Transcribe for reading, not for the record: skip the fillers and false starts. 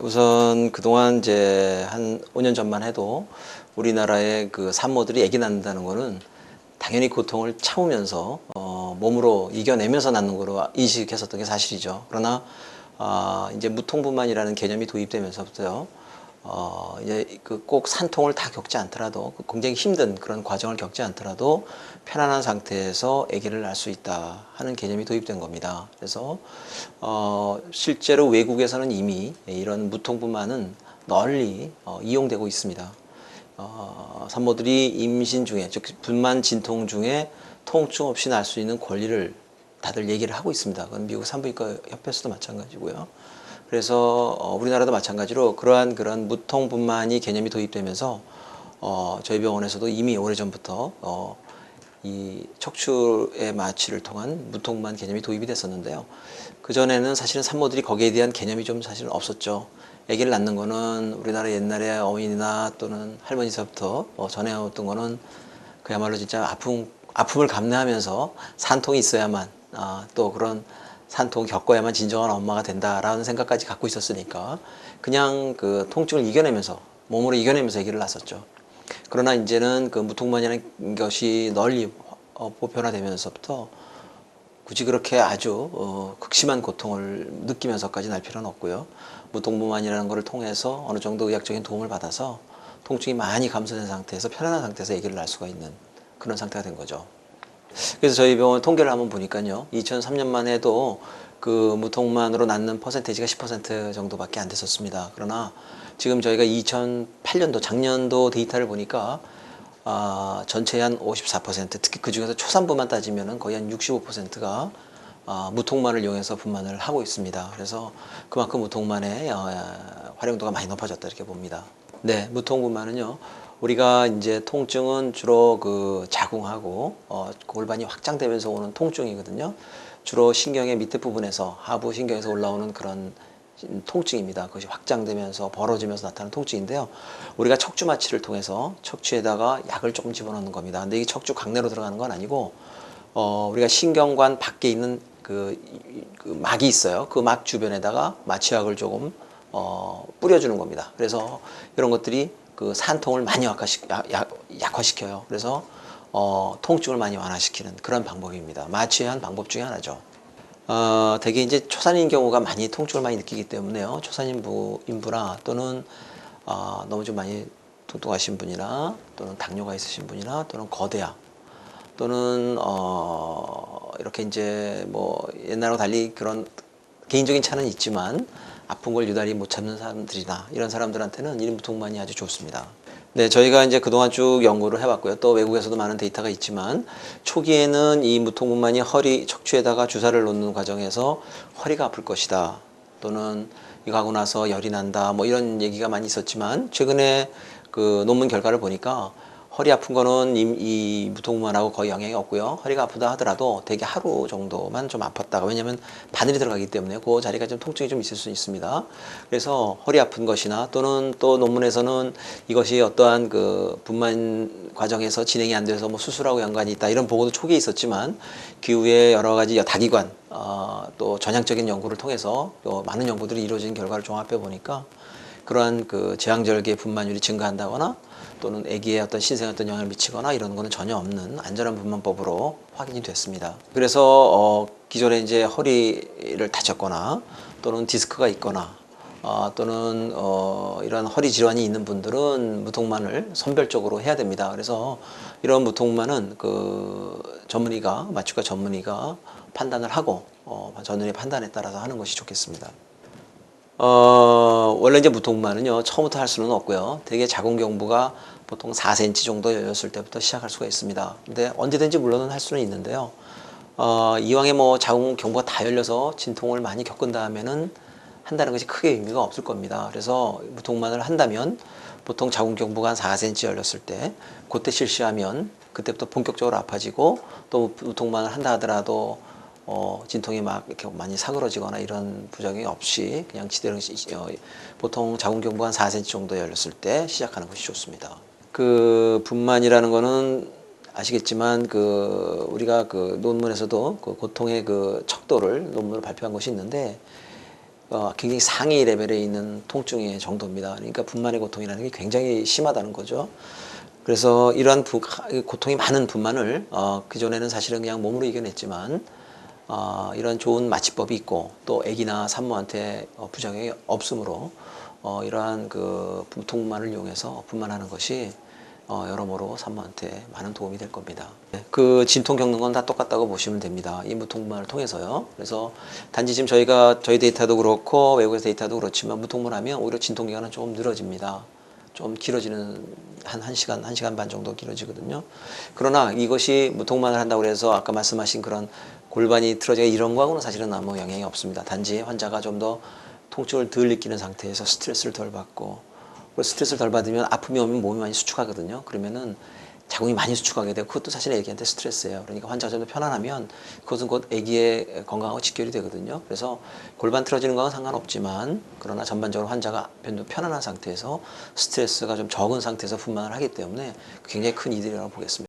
우선 그동안 이제 한 5년 전만 해도 우리나라의 그 산모들이 아기 낳는다는 거는 당연히 고통을 참으면서 몸으로 이겨내면서 낳는 거로 인식했었던 게 사실이죠. 그러나 이제 무통분만이라는 개념이 도입되면서부터요. 이제 그 꼭 산통을 다 겪지 않더라도 굉장히 힘든 그런 과정을 겪지 않더라도 편안한 상태에서 아기를 낳을 수 있다 하는 개념이 도입된 겁니다. 그래서 실제로 외국에서는 이미 이런 무통분만은 널리 이용되고 있습니다. 산모들이 임신 중에 즉 분만 진통 중에 통증 없이 날 수 있는 권리를 다들 얘기를 하고 있습니다. 그건 미국 산부인과 협회에서도 마찬가지고요. 그래서 우리나라도 마찬가지로 그런 무통분만이 개념이 도입되면서 저희 병원에서도 이미 오래전부터 이 척추의 마취를 통한 무통분만 개념이 도입이 됐었는데요. 그전에는 사실은 산모들이 거기에 대한 개념이 좀 사실은 없었죠. 아기를 낳는 거는 우리나라 옛날에 어머니나 또는 할머니서부터 전해왔던 거는 그야말로 진짜 아픔을 감내하면서 산통이 있어야만 또 그런 산통을 겪어야만 진정한 엄마가 된다라는 생각까지 갖고 있었으니까 그냥 그 통증을 이겨내면서 몸으로 이겨내면서 아기를 낳았었죠. 그러나 이제는 그 무통만이라는 것이 널리 보편화되면서부터 굳이 그렇게 아주 극심한 고통을 느끼면서까지 날 필요는 없고요. 무통분만이라는 것을 통해서 어느 정도 의학적인 도움을 받아서 통증이 많이 감소된 상태에서 편안한 상태에서 아기를 낳을 수가 있는 그런 상태가 된 거죠. 그래서 저희 병원 통계를 한번 보니까요. 2003년만 해도 그 무통만으로 낳는 퍼센테이지가 10% 정도밖에 안 됐었습니다. 그러나 지금 저희가 2008년도 작년도 데이터를 보니까 전체의 한 54%, 특히 그 중에서 초산부만 따지면 거의 한 65%가 무통만을 이용해서 분만을 하고 있습니다. 그래서 그만큼 무통만의 활용도가 많이 높아졌다 이렇게 봅니다. 네, 무통분만은요. 우리가 이제 통증은 주로 그 자궁하고 골반이 확장되면서 오는 통증이거든요. 주로 신경의 밑에 부분에서 하부 신경에서 올라오는 그런 통증입니다. 그것이 확장되면서 벌어지면서 나타나는 통증인데요. 우리가 척추 마취를 통해서 척추에다가 약을 조금 집어넣는 겁니다. 근데 이게 척추 강내로 들어가는 건 아니고 우리가 신경관 밖에 있는 그 막이 있어요. 그 막 주변에다가 마취약을 조금 뿌려주는 겁니다. 그래서 이런 것들이 그 산통을 많이 약화시켜요. 그래서 통증을 많이 완화시키는 그런 방법입니다. 마취의 한 방법 중에 하나죠. 대개 이제 초산인 경우가 많이 통증을 많이 느끼기 때문에요. 초산인부나 또는 너무 좀 많이 통통하신 분이나 또는 당뇨가 있으신 분이나 또는 거대암 또는 이렇게 이제 뭐 옛날하고 달리 그런 개인적인 차는 있지만 아픈 걸 유달리 못 참는 사람들이나 이런 사람들한테는 1인 무통만이 아주 좋습니다. 네, 저희가 이제 그동안 쭉 연구를 해봤고요. 또 외국에서도 많은 데이터가 있지만 초기에는 이 무통분만이 허리 척추에다가 주사를 놓는 과정에서 허리가 아플 것이다. 또는 이거 하고 나서 열이 난다. 뭐 이런 얘기가 많이 있었지만 최근에 그 논문 결과를 보니까 허리 아픈 거는 이 무통분만하고 거의 영향이 없고요. 허리가 아프다 하더라도 대개 하루 정도만 좀 아팠다가, 왜냐하면 바늘이 들어가기 때문에 그 자리가 좀 통증이 좀 있을 수 있습니다. 그래서 허리 아픈 것이나 또는 또 논문에서는 이것이 어떠한 그 분만 과정에서 진행이 안 돼서 뭐 수술하고 연관이 있다 이런 보고도 초기에 있었지만 그 이후에 여러 가지 다기관 또 전향적인 연구를 통해서 또 많은 연구들이 이루어진 결과를 종합해 보니까 그러한 그 제왕절개 분만율이 증가한다거나 또는 아기의 어떤 신생에 어떤 영향을 미치거나 이런 거는 전혀 없는 안전한 분만법으로 확인이 됐습니다. 그래서 기존에 이제 허리를 다쳤거나 또는 디스크가 있거나 또는 이런 허리 질환이 있는 분들은 무통만을 선별적으로 해야 됩니다. 그래서 이런 무통만은 그 마취과 전문의가 판단을 하고 전문의 판단에 따라서 하는 것이 좋겠습니다. 원래 이제 무통만은요, 처음부터 할 수는 없고요. 대개 자궁경부가 보통 4cm 정도 열렸을 때부터 시작할 수가 있습니다. 근데 언제든지 물론은 할 수는 있는데요. 이왕에 뭐 자궁경부가 다 열려서 진통을 많이 겪은 다음에는 한다는 것이 크게 의미가 없을 겁니다. 그래서 무통만을 한다면 보통 자궁경부가 한 4cm 열렸을 때 그때 실시하면 그때부터 본격적으로 아파지고 또 무통만을 한다 하더라도 진통이 막 이렇게 많이 사그러지거나 이런 부작용이 없이 그냥 지대로 보통 자궁경부 한 4cm 정도 열렸을 때 시작하는 것이 좋습니다. 그 분만이라는 거는 아시겠지만 그 우리가 그 논문에서도 그 고통의 그 척도를 논문으로 발표한 것이 있는데 굉장히 상위 레벨에 있는 통증의 정도입니다. 그러니까 분만의 고통이라는 게 굉장히 심하다는 거죠. 그래서 이러한 고통이 많은 분만을 그전에는 사실은 그냥 몸으로 이겨냈지만 이런 좋은 마취법이 있고 또 아기나 산모한테 부작용이 없으므로 이러한 그 통분만을 이용해서 분만하는 것이 여러모로 산모한테 많은 도움이 될 겁니다. 그 진통 겪는 건 다 똑같다고 보시면 됩니다. 이 무통분만을 통해서요. 그래서 단지 지금 저희 데이터도 그렇고 외국의 데이터도 그렇지만 무통분하면 오히려 진통 기간은 조금 늘어집니다. 좀 길어지는 한 1시간 반 정도 길어지거든요. 그러나 이것이 무통분만을 한다고 해서 아까 말씀하신 그런 골반이 틀어지고 이런 거하고는 사실은 아무 영향이 없습니다. 단지 환자가 좀 더 통증을 덜 느끼는 상태에서 스트레스를 덜 받고, 스트레스를 덜 받으면 아픔이 오면 몸이 많이 수축하거든요. 그러면은 자궁이 많이 수축하게 되고 그것도 사실 애기한테 스트레스예요. 그러니까 환자가 좀 더 편안하면 그것은 곧 애기의 건강하고 직결이 되거든요. 그래서 골반 틀어지는 건 상관없지만 그러나 전반적으로 환자가 편안한 상태에서 스트레스가 좀 적은 상태에서 분만을 하기 때문에 굉장히 큰 이득이라고 보겠습니다.